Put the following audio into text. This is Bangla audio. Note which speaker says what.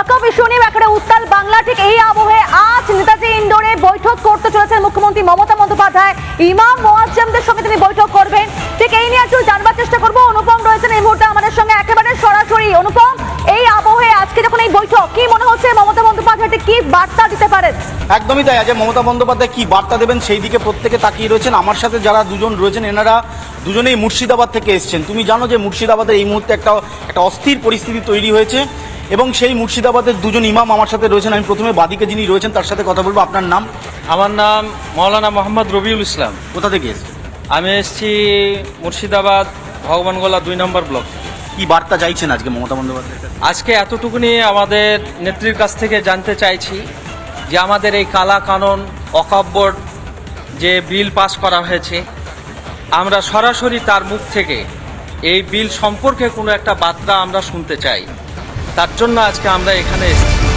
Speaker 1: ওয়াকফ ইস্যু নিয়ে একেবারে উত্তাল বাংলা। ঠিক এই আবহে আজ নেতাজি ইন্ডোরে বৈঠক করতে চলেছেন মুখ্যমন্ত্রী মমতা বন্দ্যোপাধ্যায়। ইমাম মোয়াজ্জেমদের সঙ্গে তিনি বৈঠক করবেন। ঠিক এই নিয়ে একটু জানবার চেষ্টা করবো। অনুপম রয়েছেন এই মুহূর্তে আমাদের সঙ্গে একেবারে সরাসরি। অনুপম, এই আবহে আজকে যখন এই বৈঠক, কি মনে হচ্ছে মমতা বন্দ্যোপাধ্যায় কি বার্তা দিতে পারেন?
Speaker 2: একদমই তাই। আজ মমতা বন্দ্যোপাধ্যায় কি বার্তা দেবেন সেই দিকে প্রত্যেকে তাকিয়ে রয়েছেন। আমার সাথে যারা দুজন রয়েছেন এনারা দুজনেই মুর্শিদাবাদ থেকে এসেছেন। তুমি জানো যে মুর্শিদাবাদের এই মুহূর্তে একটা অস্থির পরিস্থিতি তৈরি হয়েছে এবং সেই মুর্শিদাবাদের দুজন ইমাম আমার সাথে রয়েছেন। আমি প্রথমে বাদিকে যিনি রয়েছেন তার সাথে কথা বলবো। আপনার নাম?
Speaker 3: আমার নাম মৌলানা মোহাম্মদ রবিউল ইসলাম।
Speaker 2: কোথা থেকে এসেছেন?
Speaker 3: আমি এসেছি মুর্শিদাবাদ ভগবানগোলা 2 নম্বর ব্লক।
Speaker 2: কি বার্তা চাইছেন আজকে মমতা বন্দ্যোপাধ্যায়?
Speaker 3: আজকে এতটুকুনি আমাদের নেত্রীর কাছ থেকে জানতে চাইছি যে আমাদের এই কালা কানুন ওয়াকফ বোর্ড যে বিল পাস করা হয়েছে, আমরা সরাসরি তার মুখ থেকে এই বিল সম্পর্কে কোনো একটা বার্তা আমরা শুনতে চাই। তার জন্য আজকে আমরা এখানে এসেছি।